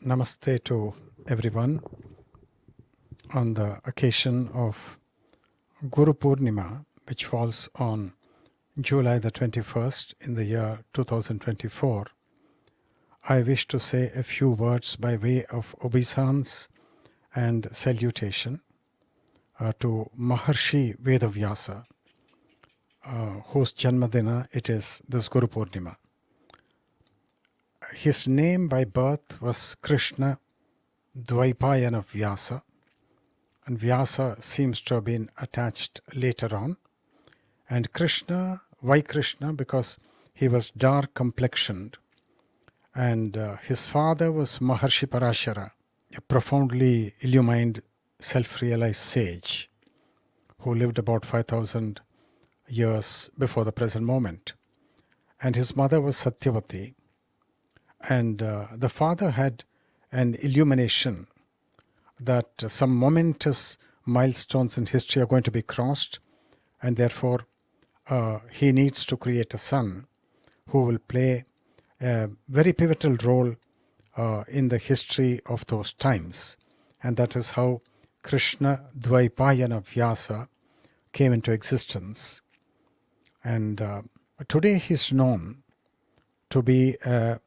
Namaste to everyone on the occasion of Guru Purnima, which falls on July the 21st in the year 2024. I wish to say a few words by way of obeisance and salutation to Maharshi Veda Vyasa, whose Janmadina it is this Guru Purnima. His name by birth was Krishna Dvaipayana Vyasa, and Vyasa seems to have been attached later on. And Krishna, why Krishna? Because he was dark complexioned, and his father was Maharshi Parashara, a profoundly illumined, self-realized sage who lived about 5,000 years before the present moment. And his mother was Satyavati. And the father had an illumination that some momentous milestones in history are going to be crossed, and therefore he needs to create a son who will play a very pivotal role in the history of those times. And that is how Krishna Dvaipayana Vyasa came into existence. And today he is known to be a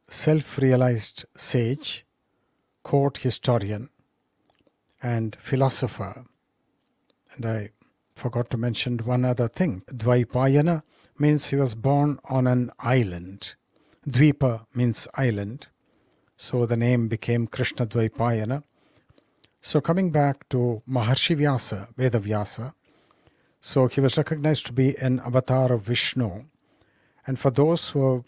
self-realized sage, court historian, and philosopher. And I forgot to mention one other thing. Dvaipayana means he was born on an island. Dvipa means island. So the name became Krishna Dvaipayana. So coming back to Maharshi Vyasa, Veda Vyasa, so he was recognized to be an avatar of Vishnu. And for those who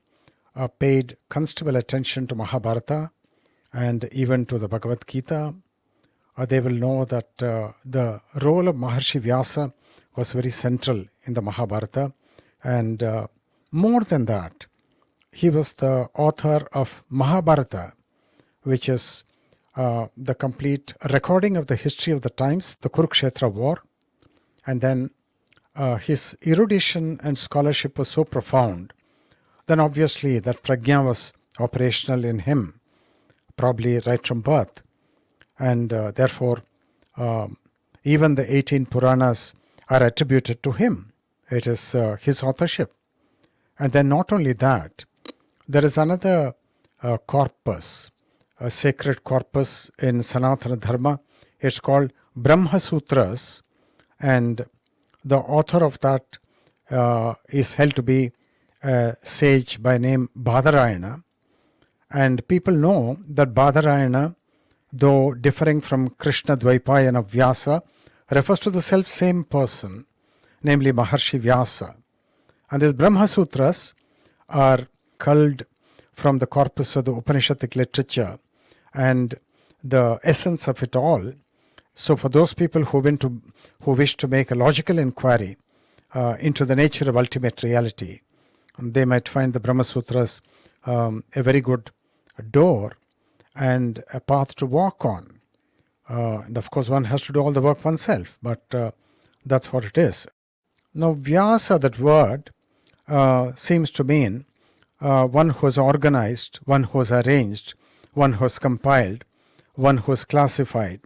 paid considerable attention to Mahabharata and even to the Bhagavad Gita, they will know that the role of Maharshi Vyasa was very central in the Mahabharata. And more than that, he was the author of Mahabharata, which is the complete recording of the history of the times, the Kurukshetra war. And then his erudition and scholarship was so profound, then obviously that prajna was operational in him, probably right from birth. And therefore, even the 18 Puranas are attributed to him. It is his authorship. And then not only that, there is another corpus, a sacred corpus in Sanatana Dharma. It's called Brahma Sutras, and the author of that is held to be a sage by name Badarayana. And people know that Badarayana, though differing from Krishna Dvaipayana Vyasa, refers to the self-same person, namely Maharshi Vyasa. And these Brahma Sutras are culled from the corpus of the Upanishadic literature and the essence of it all. So for those people who wish to make a logical inquiry into the nature of ultimate reality, they might find the Brahma Sutras a very good door and a path to walk on. And of course one has to do all the work oneself, but that's what it is. Now Vyasa, that word, seems to mean one who has organized, one who has arranged, one who has compiled, one who has classified,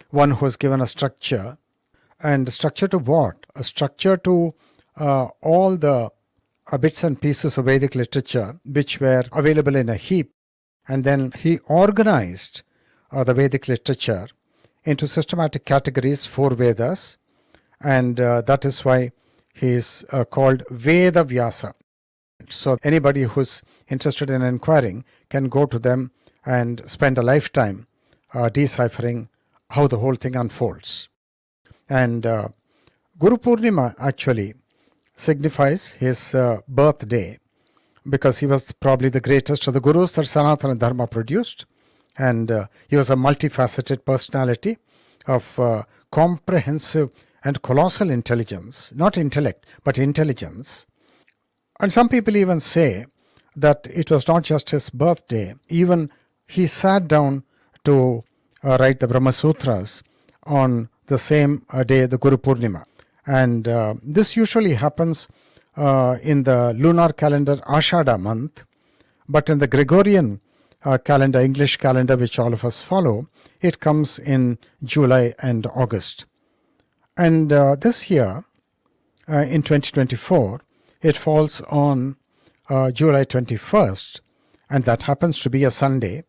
one who has given a structure. And structure to what? A structure to all the bits and pieces of Vedic literature which were available in a heap. And then he organized the Vedic literature into systematic categories, 4 Vedas. And that is why he is called Veda Vyasa. So anybody who's interested in inquiring can go to them and spend a lifetime deciphering how the whole thing unfolds. And Guru Purnima actually signifies his birthday, because he was probably the greatest of the gurus that Sanatana Dharma produced. And he was a multifaceted personality of comprehensive and colossal intelligence, not intellect, but intelligence. And some people even say that it was not just his birthday, even he sat down to write the Brahma Sutras on the same day, the Guru Purnima. And this usually happens in the lunar calendar Ashada month, but in the Gregorian calendar, English calendar, which all of us follow, it comes in July and August. And this year, in 2024, it falls on July 21st, and that happens to be a Sunday.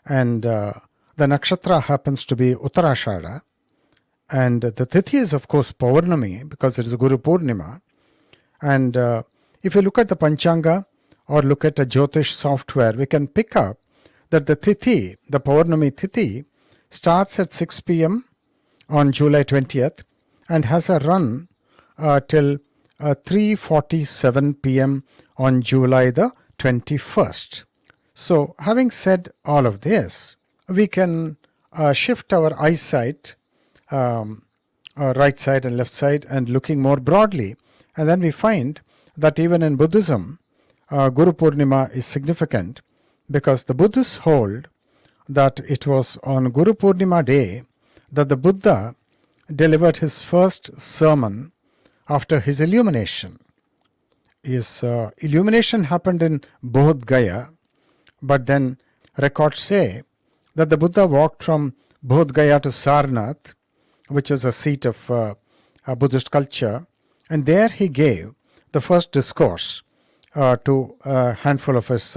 And the nakshatra happens to be Uttarashada. And the tithi is, of course, Paurnami, because it is Guru Purnima. And if you look at the Panchanga or look at a Jyotish software, we can pick up that the tithi, the Paurnami tithi, starts at 6 p.m. on July 20th and has a run till 3:47 p.m. on July the 21st. So, having said all of this, we can shift our eyesight, right side and left side, and looking more broadly. And then we find that even in Buddhism, Guru Purnima is significant, because the Buddhists hold that it was on Guru Purnima day that the Buddha delivered his first sermon after his illumination. His illumination happened in Bodh Gaya, but then records say that the Buddha walked from Bodh Gaya to Sarnath, which is a seat of Buddhist culture, and there he gave the first discourse to a handful of his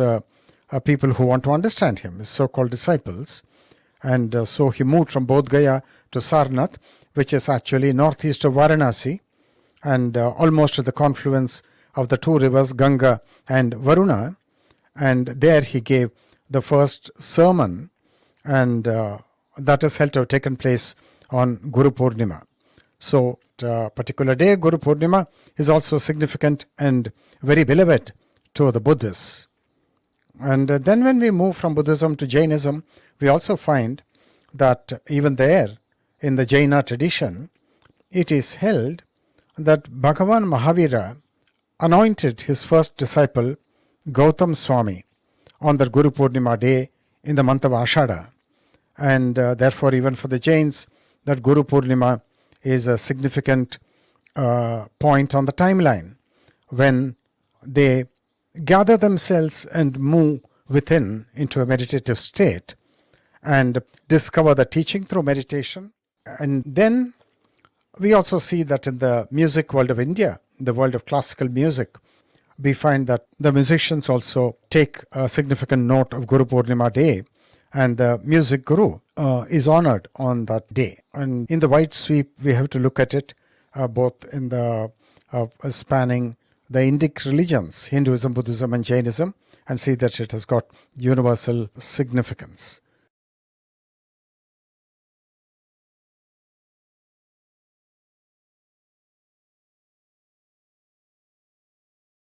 people who want to understand him, his so-called disciples. And so he moved from Bodh Gaya to Sarnath, which is actually northeast of Varanasi, and almost at the confluence of the two rivers Ganga and Varuna. And there he gave the first sermon, and that is held to have taken place on Guru Purnima. So, particular day, Guru Purnima, is also significant and very beloved to the Buddhists. And then when we move from Buddhism to Jainism, we also find that even there, in the Jaina tradition, it is held that Bhagavan Mahavira anointed his first disciple, Gautam Swami, on the Guru Purnima day in the month of Ashada. And therefore, even for the Jains, that Guru Purnima is a significant point on the timeline when they gather themselves and move within into a meditative state and discover the teaching through meditation. And then we also see that in the music world of India, the world of classical music, we find that the musicians also take a significant note of Guru Purnima day, and the music guru is honored on that day. And in the wide sweep, we have to look at it both in the spanning the Indic religions, Hinduism, Buddhism and Jainism, and see that it has got universal significance.